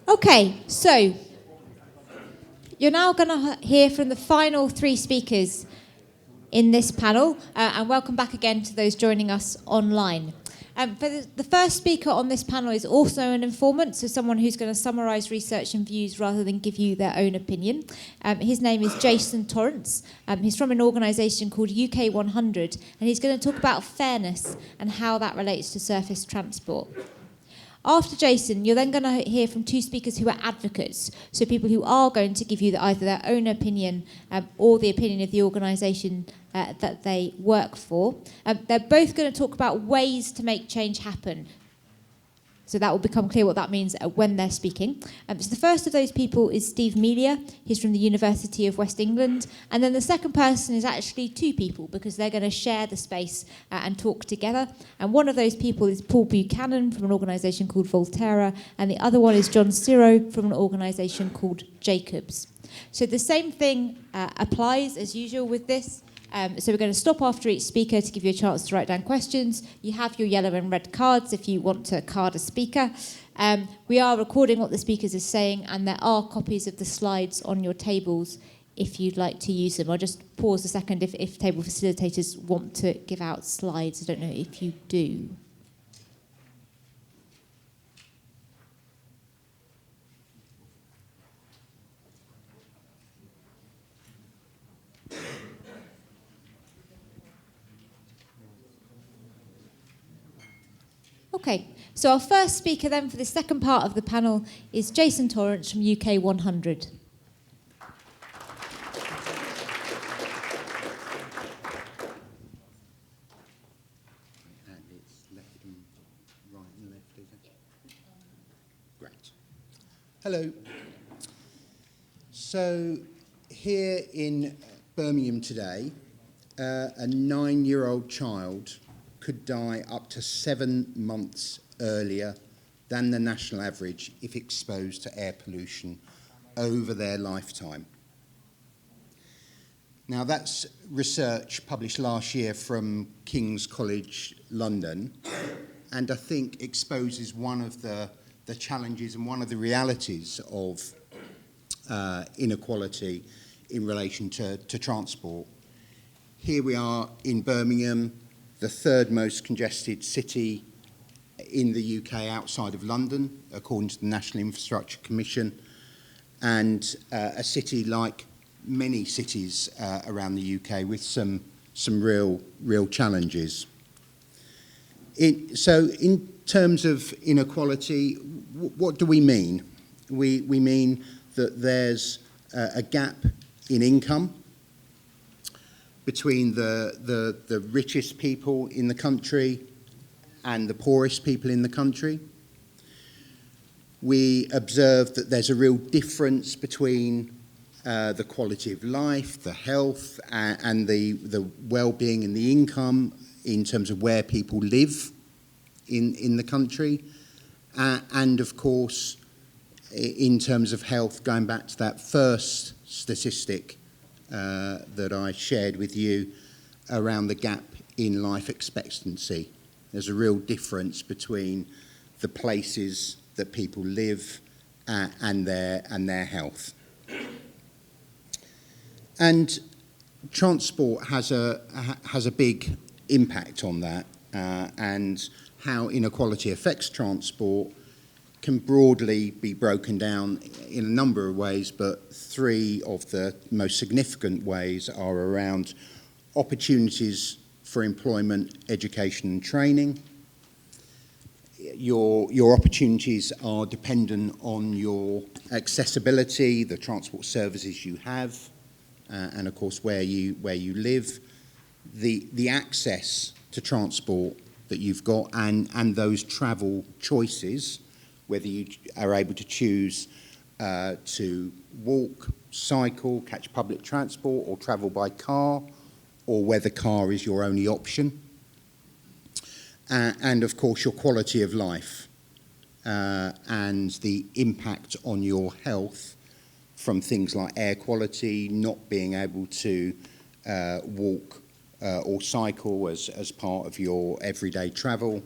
Okay, so you're now going to hear from the final three speakers in this panel, and welcome back again to those joining us online. For the first speaker on this panel is also an informant, so someone who's going to summarise research and views rather than give you their own opinion. His name is Jason Torrance. He's from an organisation called UK 100, and he's going to talk about fairness and how that relates to surface transport. After Jason, you're then going to hear from two speakers who are advocates, so people who are going to give you either their own opinion or the opinion of the organisation that they work for. They're both going to talk about ways to make change happen. So that will become clear what that means when they're speaking. So the first of those people is Steve Melia. He's from the University of West England. And then the second person is actually two people, because they're going to share the space and talk together. And one of those people is Paul Buchanan from an organisation called Volterra, and the other one is John Ciro from an organisation called Jacobs. So the same thing applies as usual with this. So we're going to stop after each speaker to give you a chance to write down questions. You have your yellow and red cards if you want to card a speaker. We are recording what the speakers are saying, and there are copies of the slides on your tables if you'd like to use them. I'll just pause a second if table facilitators want to give out slides. I don't know if you do. Okay, so our first speaker then for the second part of the panel is Jason Torrance from UK 100. And it's left and right and left, is it? Great. Hello. So here in Birmingham today, a 9-year-old child could die up to 7 months earlier than the national average if exposed to air pollution over their lifetime. Now, that's research published last year from King's College London, and I think exposes one of the challenges and one of the realities of inequality in relation to transport. Here we are in Birmingham, the third most congested city in the UK outside of London, according to the National Infrastructure Commission, and a city like many cities around the UK with some real challenges. So in terms of inequality, what do we mean? We mean that there's a gap in income between the richest people in the country and the poorest people in the country. We observe that there's a real difference between the quality of life, the health, and the well-being and the income in terms of where people live in the country. And of course, in terms of health, going back to that first statistic that I shared with you around the gap in life expectancy. There's a real difference between the places that people live and their health. And transport has a big impact on that, and how inequality affects transport can broadly be broken down in a number of ways, but three of the most significant ways are around opportunities for employment, education and training. Your opportunities are dependent on your accessibility, the transport services you have, and of course where you live, the access to transport that you've got, and those travel choices, whether you are able to choose to walk, cycle, catch public transport, or travel by car, or whether car is your only option. And of course your quality of life and the impact on your health from things like air quality, not being able to walk or cycle as part of your everyday travel,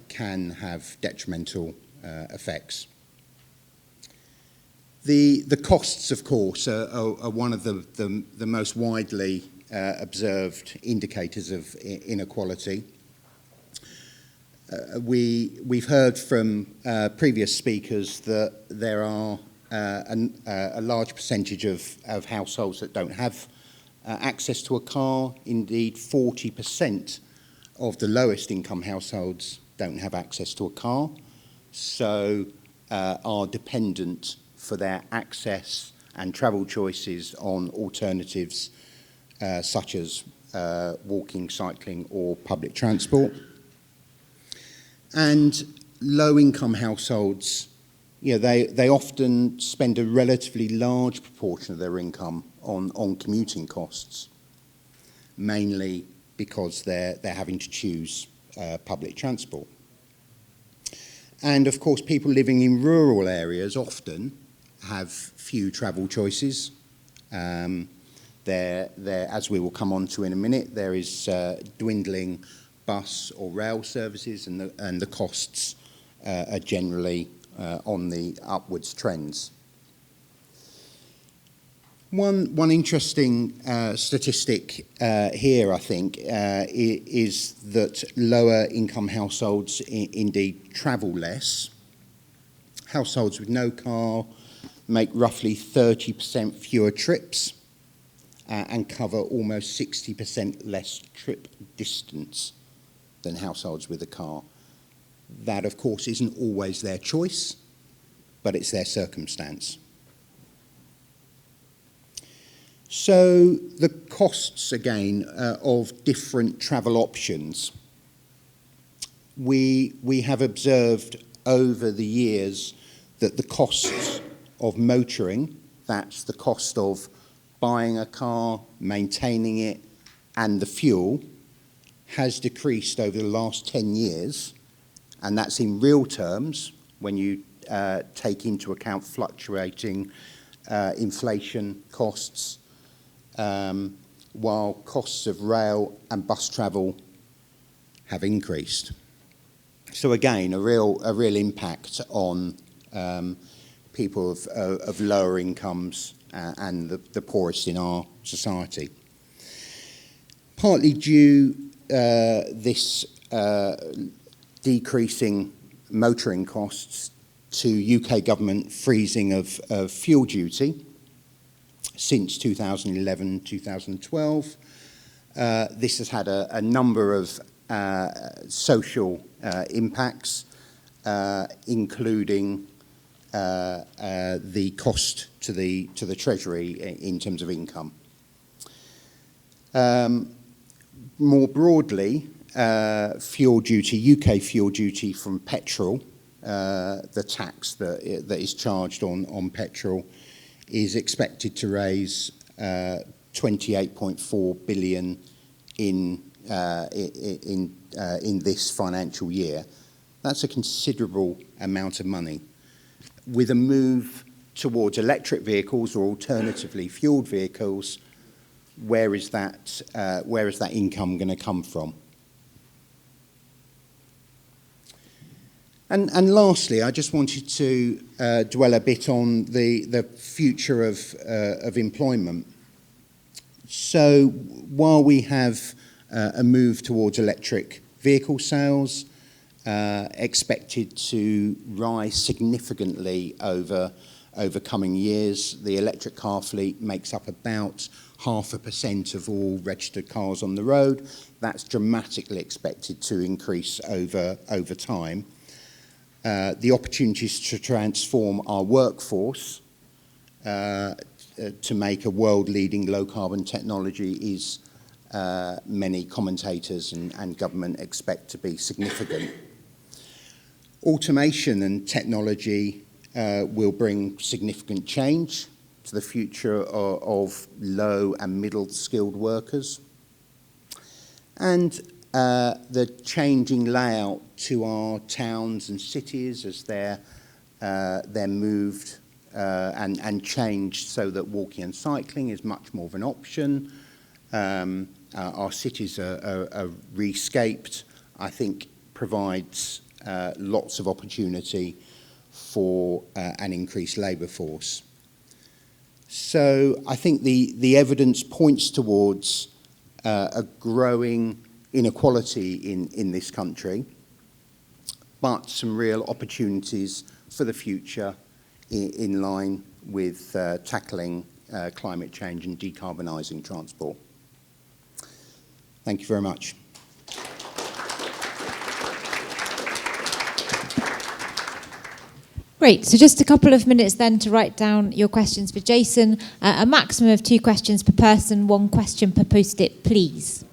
can have detrimental effects. The costs, of course, are one of the most widely observed indicators of inequality. We've heard from previous speakers that there are a large percentage of households that don't have access to a car. Indeed, 40% of the lowest income households don't have access to a car, so are dependent for their access and travel choices on alternatives such as walking, cycling or public transport. And low-income households, they often spend a relatively large proportion of their income on commuting costs, mainly because they're having to choose public transport. And of course, people living in rural areas often have few travel choices. As we will come on to in a minute, there is dwindling bus or rail services, and the costs are generally on the upwards trends. One interesting statistic here, I think, is that lower income households indeed travel less. Households with no car make roughly 30% fewer trips and cover almost 60% less trip distance than households with a car. That, of course, isn't always their choice, but it's their circumstance. So the costs, again, of different travel options. We have observed over the years that the costs of motoring, that's the cost of buying a car, maintaining it, and the fuel, has decreased over the last 10 years, and that's in real terms when you take into account fluctuating inflation costs, while costs of rail and bus travel have increased. So again, a real impact on people of lower incomes and the poorest in our society. Partly due this decreasing motoring costs to UK government freezing of fuel duty since 2011-2012. This has had a number of social impacts, including the cost to the Treasury in terms of income. More broadly, fuel duty, UK fuel duty from petrol, the tax that is charged on petrol, is expected to raise 28.4 billion in this financial year. That's a considerable amount of money. With a move towards electric vehicles or alternatively fueled vehicles, where is that income going to come from? And lastly, I just wanted to dwell a bit on the future of employment. So while we have a move towards electric vehicle sales, expected to rise significantly over coming years, the electric car fleet makes up about 0.5% of all registered cars on the road. That's dramatically expected to increase over time. The opportunities to transform our workforce to make a world-leading low-carbon technology is, many commentators and government expect to be significant. Automation and technology will bring significant change to the future of low and middle-skilled workers. And the changing layout to our towns and cities as they're moved and changed so that walking and cycling is much more of an option. Our cities are rescaped, I think provides lots of opportunity for an increased labour force. So I think the evidence points towards a growing inequality in this country, but some real opportunities for the future in line with tackling climate change and decarbonising transport. Thank you very much. Great. So just a couple of minutes then to write down your questions for Jason. A maximum of 2 questions per person, 1 question per post-it, please.